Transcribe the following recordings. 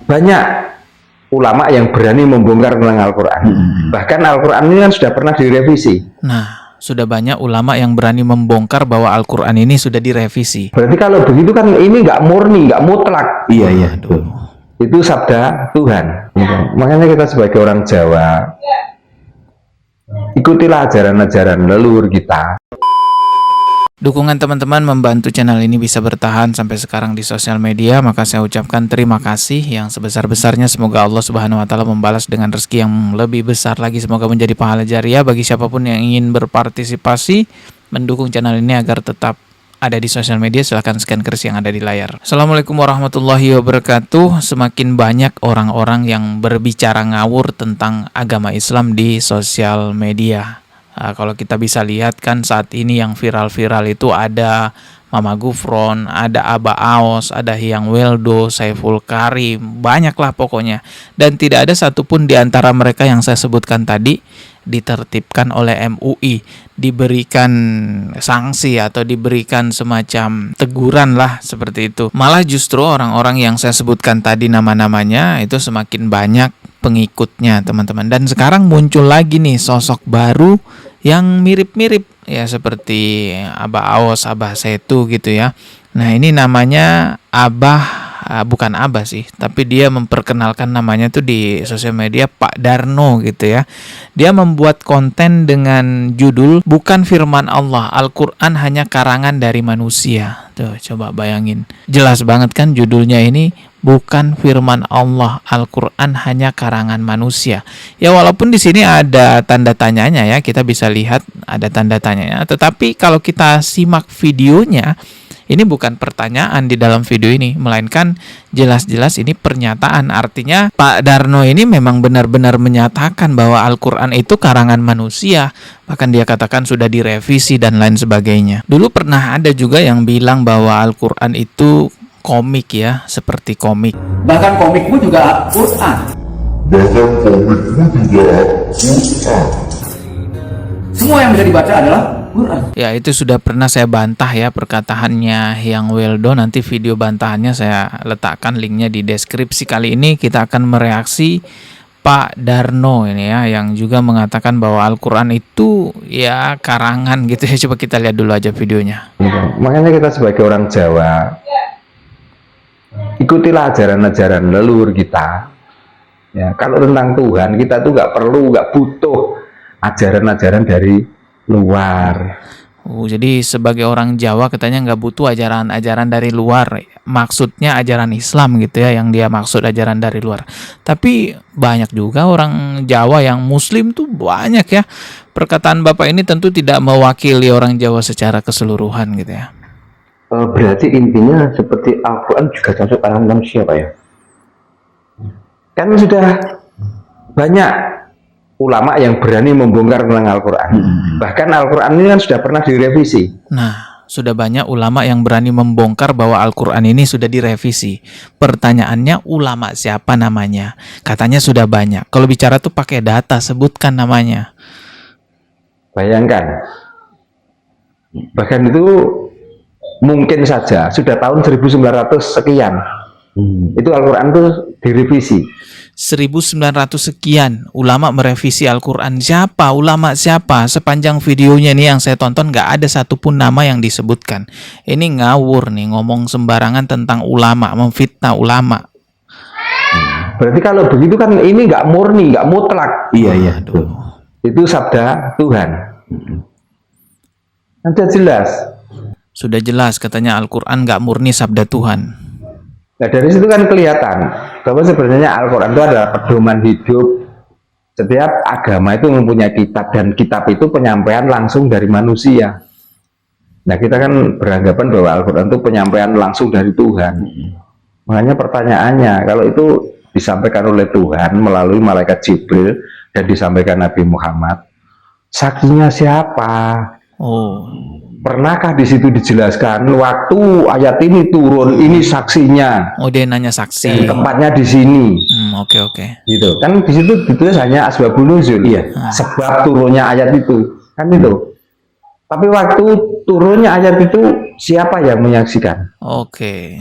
banyak ulama yang berani membongkar tentang Al-Quran. Bahkan Al-Quran ini kan sudah pernah direvisi. Nah, sudah banyak ulama yang berani membongkar bahwa Al-Quran ini sudah direvisi. Berarti kalau begitu kan ini nggak murni, nggak mutlak. Iya. Itu sabda Tuhan. Makanya kita sebagai orang Jawa, ikutilah ajaran-ajaran leluhur kita. Dukungan teman-teman membantu channel ini bisa bertahan sampai sekarang di sosial media, maka saya ucapkan terima kasih yang sebesar-besarnya. Semoga Allah Subhanahu wa taala membalas dengan rezeki yang lebih besar lagi. Semoga menjadi pahala jariah bagi siapapun yang ingin berpartisipasi mendukung channel ini agar tetap ada di sosial media. Silahkan scan keris yang ada di layar. Assalamualaikum warahmatullahi wabarakatuh. Semakin banyak orang-orang yang berbicara ngawur tentang agama Islam di sosial media. Kalau kita bisa lihat kan saat ini yang viral-viral itu ada Mama Gufron, ada Abah Aos, ada Hyang Weldo, Saiful Karim, banyaklah pokoknya. Dan tidak ada satupun di antara mereka yang saya sebutkan tadi ditertibkan oleh MUI, diberikan sanksi atau diberikan semacam teguran lah seperti itu. Malah justru orang-orang yang saya sebutkan tadi nama-namanya itu semakin banyak pengikutnya, teman-teman. Dan sekarang muncul lagi nih sosok baru yang mirip-mirip ya, seperti Abah Aos, Abah Setu gitu ya. Nah, ini namanya bukan Abah sih, tapi dia memperkenalkan namanya tuh di sosial media Pak Darno gitu ya. Dia membuat konten dengan judul "Bukan firman Allah, Al-Quran hanya karangan dari manusia". Tuh, coba bayangin. Jelas banget kan judulnya ini, bukan firman Allah, Al-Quran hanya karangan manusia. Ya walaupun di sini ada tanda tanyanya ya, kita bisa lihat ada tanda tanyanya. Tetapi kalau kita simak videonya, ini bukan pertanyaan di dalam video ini, melainkan jelas-jelas ini pernyataan. Artinya Pak Darno ini memang benar-benar menyatakan bahwa Al-Quran itu karangan manusia. Bahkan dia katakan sudah direvisi dan lain sebagainya. Dulu pernah ada juga yang bilang bahwa Al-Quran itu komik ya, seperti komik. Bahkan komikmu juga Quran. Semua yang bisa dibaca adalah Quran. Ya, itu sudah pernah saya bantah ya perkataannya Hyang Weldo. Nanti video bantahannya saya letakkan linknya di deskripsi. Kali ini kita akan mereaksi Pak Darno ini ya, yang juga mengatakan bahwa Al-Quran itu ya karangan gitu ya. Coba kita lihat dulu aja videonya. Makanya kita sebagai orang Jawa, ikutilah ajaran-ajaran leluhur kita. Ya, kalau tentang Tuhan kita tuh nggak butuh ajaran-ajaran dari luar. Jadi sebagai orang Jawa katanya nggak butuh ajaran-ajaran dari luar. Maksudnya ajaran Islam gitu ya, yang dia maksud ajaran dari luar. Tapi banyak juga orang Jawa yang Muslim tuh banyak ya. Perkataan Bapak ini tentu tidak mewakili orang Jawa secara keseluruhan gitu ya. Berarti intinya seperti Al-Quran juga cocok karangan manusia, Pak ya? Kan sudah banyak ulama yang berani membongkar tentang Al-Quran. Bahkan Al-Quran ini kan sudah pernah direvisi. Nah, sudah banyak ulama yang berani membongkar bahwa Al-Quran ini sudah direvisi. Pertanyaannya, ulama siapa namanya? Katanya sudah banyak. Kalau bicara tuh pakai data, sebutkan namanya. Bayangkan, bahkan itu mungkin saja sudah tahun 1900 sekian itu Al-Quran itu direvisi. 1900 sekian ulama merevisi Al-Quran. Siapa? Ulama siapa? Sepanjang videonya nih yang saya tonton nggak ada satupun nama yang disebutkan. Ini ngawur nih, ngomong sembarangan tentang ulama, memfitnah ulama. Berarti kalau begitu kan ini nggak murni, nggak mutlak. Iya. Itu sabda Tuhan. Sudah jelas. Sudah jelas katanya Al-Quran nggak murni sabda Tuhan. Nah, dari situ kan kelihatan bahwa sebenarnya Al-Quran itu adalah pedoman hidup. Setiap agama itu mempunyai kitab, dan kitab itu penyampaian langsung dari manusia. Nah, kita kan beranggapan bahwa Al-Quran itu penyampaian langsung dari Tuhan. Makanya pertanyaannya, kalau itu disampaikan oleh Tuhan melalui malaikat Jibril dan disampaikan Nabi Muhammad, saksinya siapa? Pernahkah di situ dijelaskan waktu ayat ini turun, ini saksinya? Dia nanya saksi. Tempatnya di sini. Oke. Gitu. Kan di situ ditulis hanya asbabun nuzul. Iya. Sebab turunnya ayat itu. Kan itu. Tapi waktu turunnya ayat itu siapa yang menyaksikan? Oke.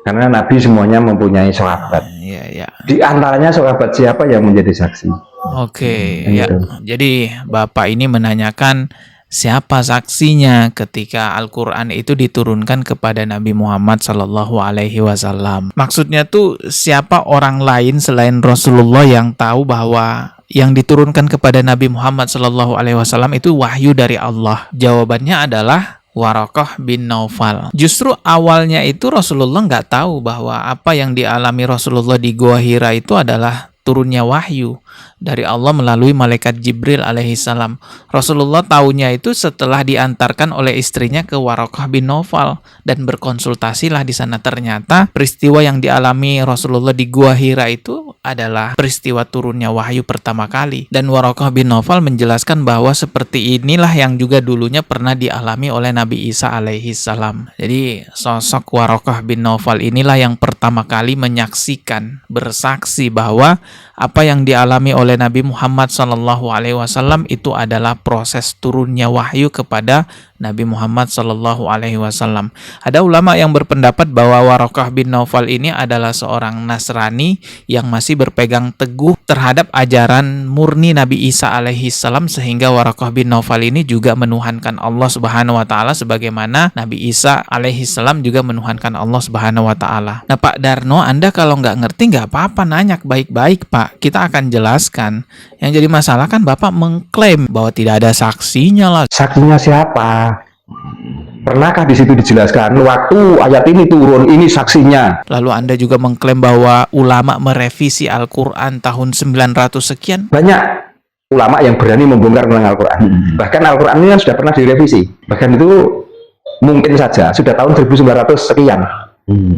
Karena Nabi semuanya mempunyai sahabat. Iya, ya. Di antaranya sahabat siapa yang menjadi saksi? Oke, Gitu. ya. Jadi Bapak ini menanyakan siapa saksinya ketika Al-Quran itu diturunkan kepada Nabi Muhammad Sallallahu Alaihi Wasallam. Maksudnya tuh siapa orang lain selain Rasulullah yang tahu bahwa yang diturunkan kepada Nabi Muhammad Sallallahu Alaihi Wasallam itu wahyu dari Allah? Jawabannya adalah Waraqah bin Naufal. Justru awalnya itu Rasulullah nggak tahu bahwa apa yang dialami Rasulullah di Gua Hira itu adalah turunnya wahyu dari Allah melalui malaikat Jibril alaihissalam. Rasulullah tahunya itu setelah diantarkan oleh istrinya ke Waraqah bin Naufal dan berkonsultasilah di sana. Ternyata peristiwa yang dialami Rasulullah di Gua Hira itu adalah peristiwa turunnya wahyu pertama kali. Dan Waraqah bin Naufal menjelaskan bahwa seperti inilah yang juga dulunya pernah dialami oleh Nabi Isa alaihissalam. Jadi sosok Waraqah bin Naufal inilah yang pertama kali menyaksikan, bersaksi bahwa apa yang dialami oleh Nabi Muhammad SAW itu adalah proses turunnya wahyu kepada Nabi Muhammad SAW. Ada ulama yang berpendapat bahwa Waraqah bin Naufal ini adalah seorang Nasrani yang masih berpegang teguh terhadap ajaran murni Nabi Isa alaihissalam, sehingga Waraqah bin Naufal ini juga menuhankan Allah Subhanahu wa taala sebagaimana Nabi Isa alaihissalam juga menuhankan Allah Subhanahu wa taala. Nah, Pak Darno, Anda kalau nggak ngerti nggak apa-apa, nanya baik-baik, Pak. Kita akan jelaskan. Yang jadi masalah kan Bapak mengklaim bahwa tidak ada saksinya lah. Saksinya siapa? Pernahkah di situ dijelaskan waktu ayat ini turun, ini saksinya? Lalu Anda juga mengklaim bahwa ulama merevisi Al-Quran tahun 900 sekian. Banyak ulama yang berani membongkar tentang Al-Quran. Bahkan Al-Quran ini kan sudah pernah direvisi. Bahkan itu mungkin saja sudah tahun 1900 sekian.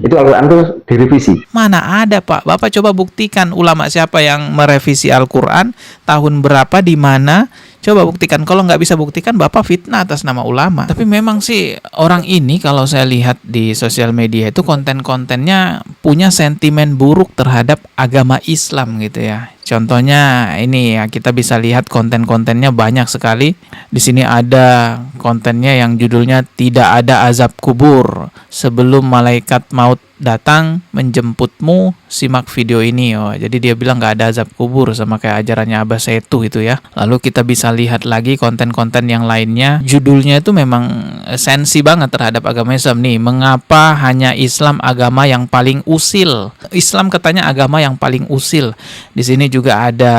Itu Al-Quran itu direvisi. Mana ada, Pak? Bapak coba buktikan ulama siapa yang merevisi Al-Quran, tahun berapa, di mana. Coba buktikan. Kalau nggak bisa buktikan, Bapak fitnah atas nama ulama. Tapi memang sih orang ini kalau saya lihat di sosial media itu konten-kontennya punya sentimen buruk terhadap agama Islam gitu ya. Contohnya ini ya, kita bisa lihat konten-kontennya banyak sekali. Di sini ada kontennya yang judulnya tidak ada azab kubur sebelum malaikat maut datang menjemputmu, simak video ini. Oh, jadi dia bilang nggak ada azab kubur, sama kayak ajarannya Abah Setu itu ya. Lalu kita bisa lihat lagi konten-konten yang lainnya. Judulnya itu memang sensi banget terhadap agama Islam nih. Mengapa hanya Islam agama yang paling usil? Islam katanya agama yang paling usil. Di sini juga ada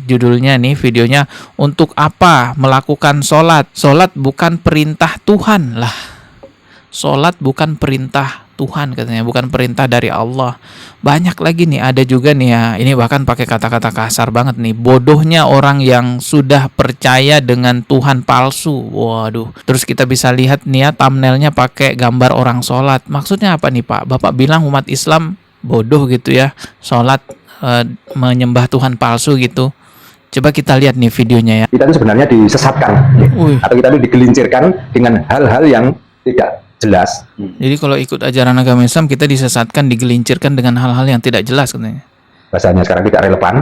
judulnya nih videonya, untuk apa melakukan sholat? Sholat bukan perintah Tuhan lah. Sholat bukan perintah Tuhan katanya, bukan perintah dari Allah. Banyak lagi nih, ada juga nih ya, ini bahkan pakai kata-kata kasar banget nih. Bodohnya orang yang sudah percaya dengan Tuhan palsu. Waduh. Terus kita bisa lihat nih ya, thumbnailnya pakai gambar orang sholat. Maksudnya apa nih, Pak? Bapak bilang umat Islam bodoh gitu ya, sholat menyembah Tuhan palsu gitu. Coba kita lihat nih videonya ya. Kita itu sebenarnya disesatkan, atau kita itu digelincirkan dengan hal-hal yang tidak jelas. Jadi kalau ikut ajaran agama Islam kita disesatkan, digelincirkan dengan hal-hal yang tidak jelas katanya. Bahasanya sekarang tidak relevan.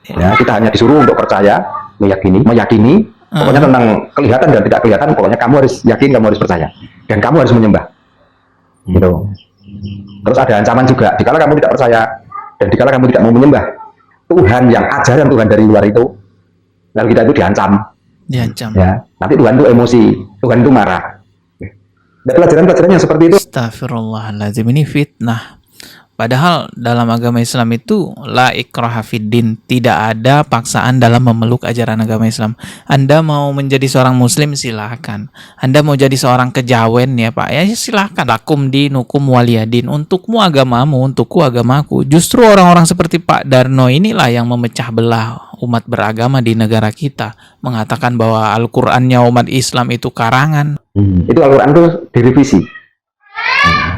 Ya, kita hanya disuruh untuk percaya, meyakini. Pokoknya tentang kelihatan dan tidak kelihatan, pokoknya kamu harus yakin, kamu harus percaya, dan kamu harus menyembah. Gitu. Terus ada ancaman juga, dikala kamu tidak percaya dan dikala kamu tidak mau menyembah Tuhan yang ajaran Tuhan dari luar itu, lalu kita itu diancam. Ya, nanti Tuhan itu emosi, Tuhan itu marah. Dan pelajaran-pelajaran yang seperti itu. Astagfirullahaladzim, ini fitnah. Padahal dalam agama Islam itu la ikraha fiddin, tidak ada paksaan dalam memeluk ajaran agama Islam. Anda mau menjadi seorang muslim silahkan. Anda mau jadi seorang kejawen ya Pak, ya silahkan. Lakum dinukum waliyadin, untukmu agamamu, untukku agamaku. Justru orang-orang seperti Pak Darno inilah yang memecah belah umat beragama di negara kita, mengatakan bahwa Al-Qur'annya umat Islam itu karangan. Itu Al-Quran itu direvisi.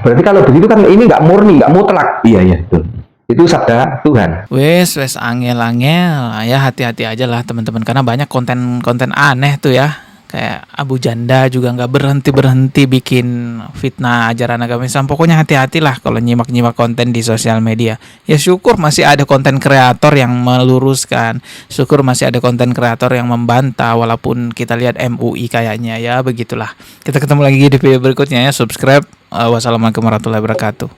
Berarti kalau begitu kan ini nggak murni, nggak mutlak. Iya, betul. Itu sabda Tuhan. Wes angel-angel ya, hati-hati aja lah teman-teman, karena banyak konten-konten aneh tuh ya. Kayak Abu Janda juga nggak berhenti bikin fitnah ajaran agama Islam. Pokoknya hati-hatilah kalau nyimak-nyimak konten di sosial media. Ya syukur masih ada konten kreator yang meluruskan, syukur masih ada konten kreator yang membantah, walaupun kita lihat MUI kayaknya ya begitulah. Kita ketemu lagi di video berikutnya ya, subscribe. Wassalamualaikum warahmatullahi wabarakatuh.